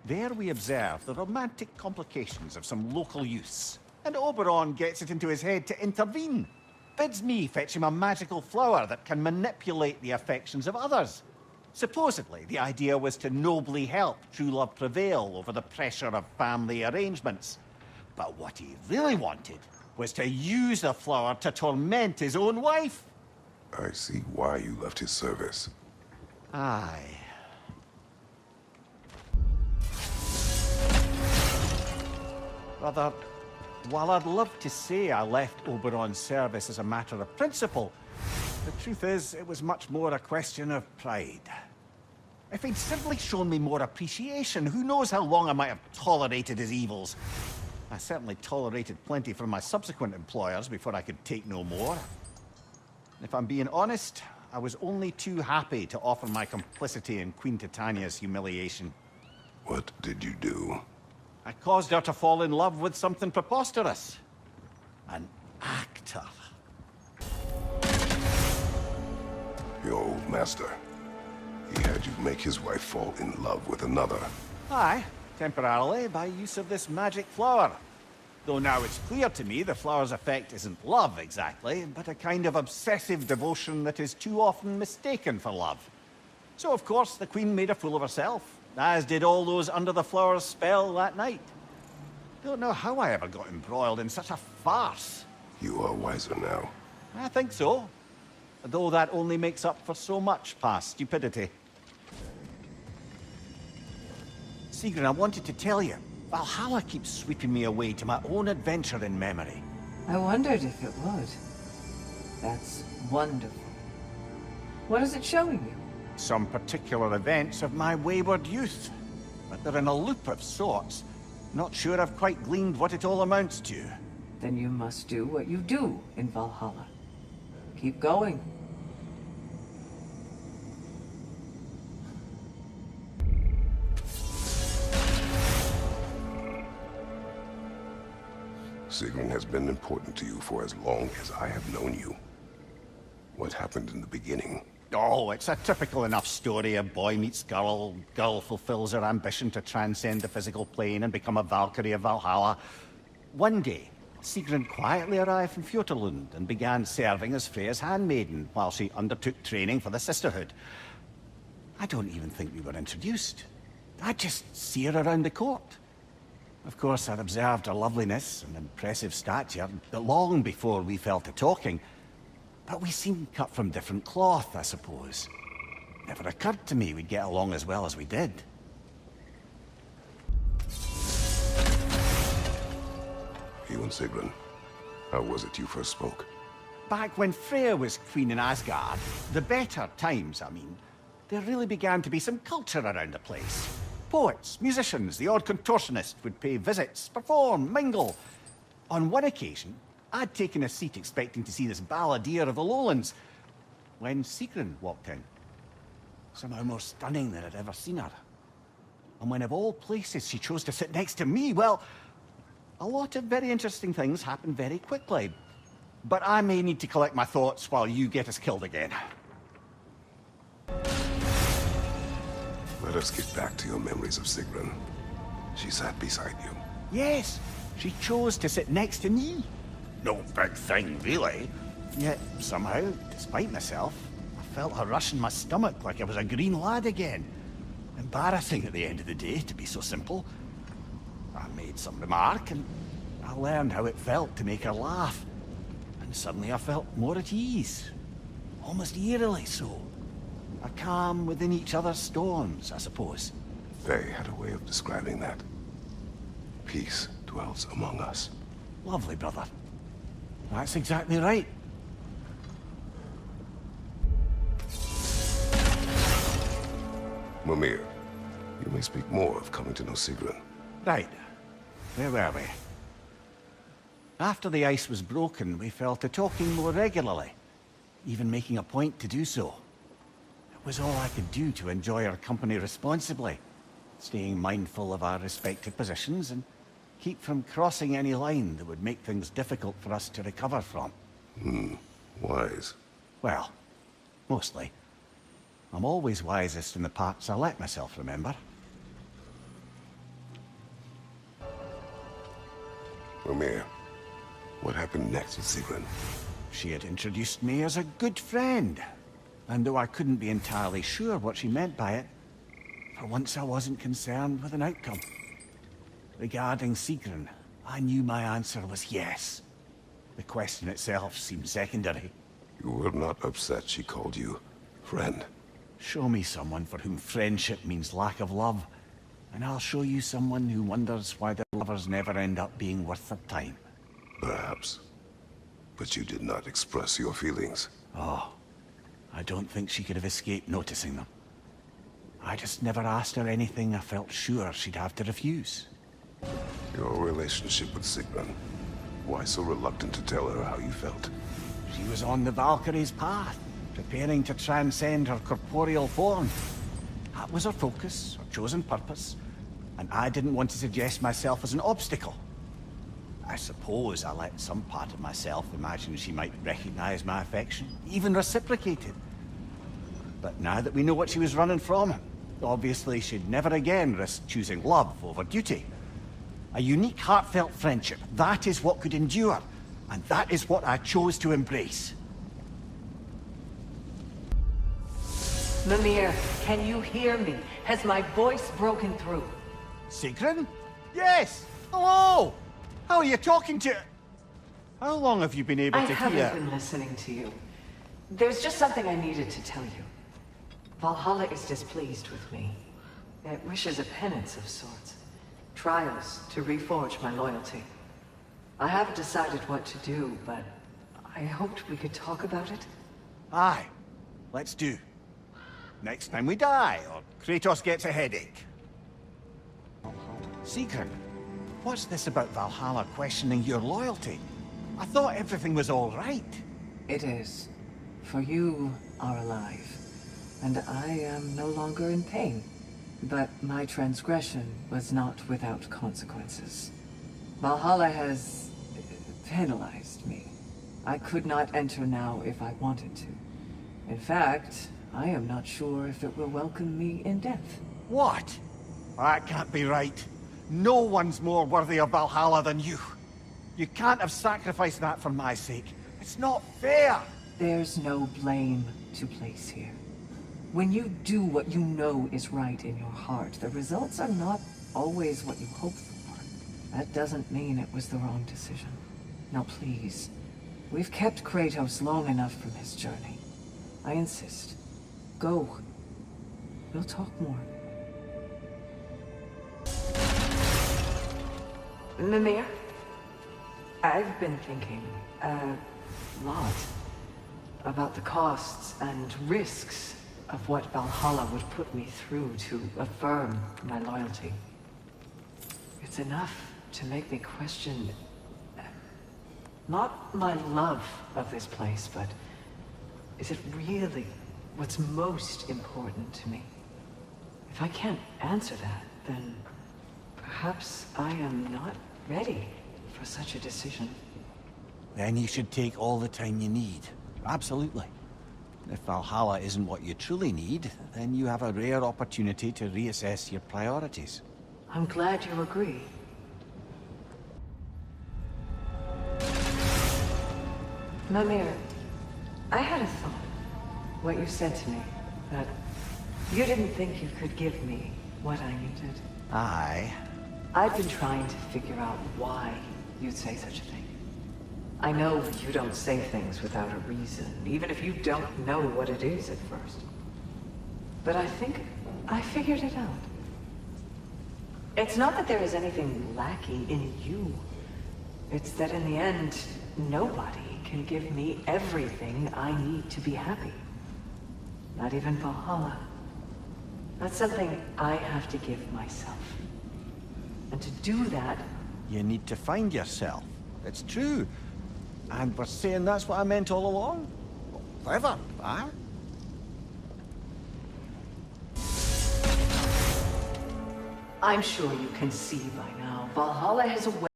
There we observe the romantic complications of some local use, and Oberon gets it into his head to intervene. Bids me fetch him a magical flower that can manipulate the affections of others. Supposedly, the idea was to nobly help true love prevail over the pressure of family arrangements. But what he really wanted was to use the flower to torment his own wife. I see why you left his service. Aye. Brother, while I'd love to say I left Oberon's service as a matter of principle, the truth is it was much more a question of pride. If he'd simply shown me more appreciation, who knows how long I might have tolerated his evils. I certainly tolerated plenty from my subsequent employers before I could take no more. If I'm being honest, I was only too happy to offer my complicity in Queen Titania's humiliation. What did you do? I caused her to fall in love with something preposterous. An actor. Your old master. He had you make his wife fall in love with another. Aye, temporarily, by use of this magic flower. Though now it's clear to me the flower's effect isn't love exactly, but a kind of obsessive devotion that is too often mistaken for love. So of course the Queen made a fool of herself, as did all those under the flower's spell that night. Don't know how I ever got embroiled in such a farce. You are wiser now. I think so. Though that only makes up for so much past stupidity. Sigrun, I wanted to tell you, Valhalla keeps sweeping me away to my own adventure in memory. I wondered if it would. That's wonderful. What is it showing you? Some particular events of my wayward youth. But they're in a loop of sorts. Not sure I've quite gleaned what it all amounts to. Then you must do what you do in Valhalla. Keep going. Sigrun has been important to you for as long as I have known you. What happened in the beginning? Oh, it's a typical enough story. A boy meets girl, girl fulfills her ambition to transcend the physical plane and become a Valkyrie of Valhalla. One day, Sigrun quietly arrived from Fjoturlund and began serving as Freya's handmaiden while she undertook training for the Sisterhood. I don't even think we were introduced. I just see her around the court. Of course, I'd observed her loveliness and impressive stature long before we fell to talking. But we seemed cut from different cloth, I suppose. Never occurred to me we'd get along as well as we did. You and Sigrun, how was it you first spoke? Back when Freya was queen in Asgard, the better times, I mean, there really began to be some culture around the place. Poets, musicians, the odd contortionist would pay visits, perform, mingle. On one occasion, I'd taken a seat expecting to see this balladeer of the lowlands, when Sigrun walked in. Somehow more stunning than I'd ever seen her. And when of all places she chose to sit next to me, well, a lot of very interesting things happened very quickly. But I may need to collect my thoughts while you get us killed again. Let us get back to your memories of Sigrun. She sat beside you. Yes, she chose to sit next to me. No big thing, really. Yet, somehow, despite myself, I felt her rush in my stomach like I was a green lad again. Embarrassing at the end of the day, to be so simple. I made some remark, and I learned how it felt to make her laugh. And suddenly I felt more at ease. Almost eerily so. A calm within each other's storms, I suppose. Faye had a way of describing that. Peace dwells among us. Lovely, brother. That's exactly right. Mimir, you may speak more of coming to know Sigrun. Right. Where were we? After the ice was broken, we fell to talking more regularly, even making a point to do so. It was all I could do to enjoy her company responsibly, staying mindful of our respective positions and keep from crossing any line that would make things difficult for us to recover from. Wise. Well, mostly. I'm always wisest in the parts I let myself remember. Mimir, what happened next with Sigrun? She had introduced me as a good friend. And though I couldn't be entirely sure what she meant by it, for once I wasn't concerned with an outcome. Regarding Sigrun, I knew my answer was yes. The question itself seemed secondary. You were not upset she called you friend. Show me someone for whom friendship means lack of love, and I'll show you someone who wonders why their lovers never end up being worth their time. Perhaps. But you did not express your feelings. Oh, I don't think she could have escaped noticing them. I just never asked her anything I felt sure she'd have to refuse. Your relationship with Sigrun. Why so reluctant to tell her how you felt? She was on the Valkyrie's path, preparing to transcend her corporeal form. That was her focus, her chosen purpose, and I didn't want to suggest myself as an obstacle. I suppose I let some part of myself imagine she might recognize my affection, even reciprocate it. But now that we know what she was running from, obviously she'd never again risk choosing love over duty. A unique, heartfelt friendship, that is what could endure, and that is what I chose to embrace. Mimir, can you hear me? Has my voice broken through? Sigrun? Yes! Hello! How are you talking to... How long have you been able I to haven't hear? been listening to you. There's just something I needed to tell you. Valhalla is displeased with me. It wishes a penance of sorts. Trials to reforge my loyalty. I haven't decided what to do, but I hoped we could talk about it. Aye, let's do. Next time we die, or Kratos gets a headache. Sigrun, what's this about Valhalla questioning your loyalty? I thought everything was all right. It is. For you are alive, and I am no longer in pain. But my transgression was not without consequences. Valhalla has penalized me. I could not enter now if I wanted to. In fact, I am not sure if it will welcome me in death. What? That can't be right. No one's more worthy of Valhalla than you. You can't have sacrificed that for my sake. It's not fair. There's no blame to place here. When you do what you know is right in your heart, the results are not always what you hope for. That doesn't mean it was the wrong decision. Now please, we've kept Kratos long enough from his journey. I insist. Go. We'll talk more. Mimir? I've been thinking a lot about the costs and risks of what Valhalla would put me through to affirm my loyalty. It's enough to make me question not my love of this place, but is it really what's most important to me? If I can't answer that, then perhaps I am not ready for such a decision. Then you should take all the time you need. Absolutely. If Valhalla isn't what you truly need, then you have a rare opportunity to reassess your priorities. I'm glad you agree. Mimir, I had a thought. What you said to me, that you didn't think you could give me what I needed. Aye. I've been trying to figure out why you'd say such a thing. I know you don't say things without a reason, even if you don't know what it is at first. But I think I figured it out. It's not that there is anything lacking in you. It's that in the end, nobody can give me everything I need to be happy. Not even Valhalla. That's something I have to give myself. And to do that... You need to find yourself. It's true. And we're saying that's what I meant all along? Clever, huh? I'm sure you can see by now, Valhalla has a way